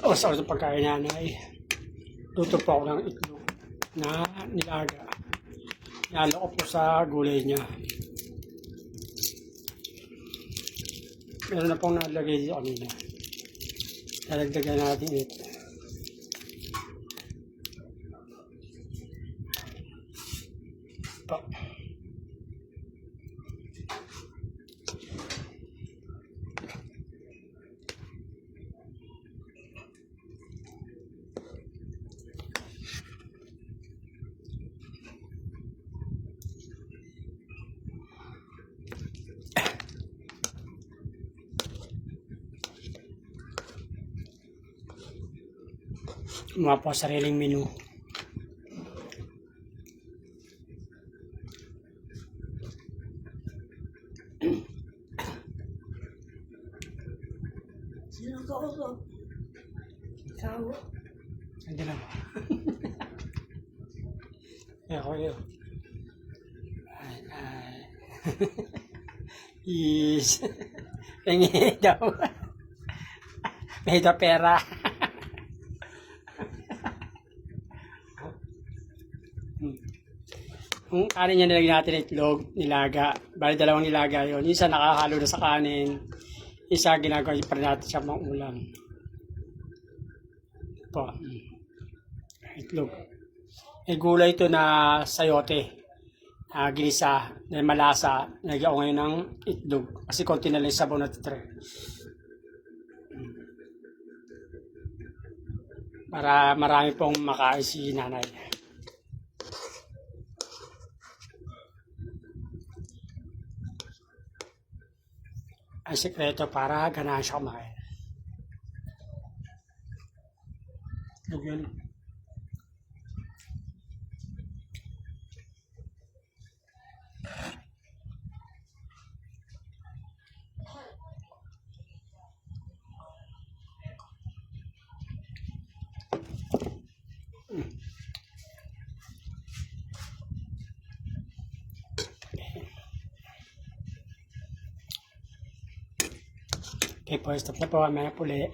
O sa pagkain nanay. Luto po ako ng itlog na nilaga. Nalo ko po sa gulay niya. Meron na pong nalagay dito kanina. Nalagdagan natin ito. Mga po sariling menu. Sino ka uso? Sawa. Hindi lang. Ako yun. Yes. Pengi daw. May daw pera. Kung kanin niya nilagyan natin itlog, nilaga. Bali dalawang nilaga yun. Isa nakahalo na sa kanin. Isa ginagawa pa rin natin siya mga ulam. Ito. Itlog. May gulay ito na sayote. Ginisa. Na malasa. Nilagyan ko ngayon ng itlog. Kasi konti na lang yung sabaw na titre. Para marami pong makain si nanay. Ang sekreto para ganahan siya kumain. Yun. Okay po, stop na po. Mamaya puli.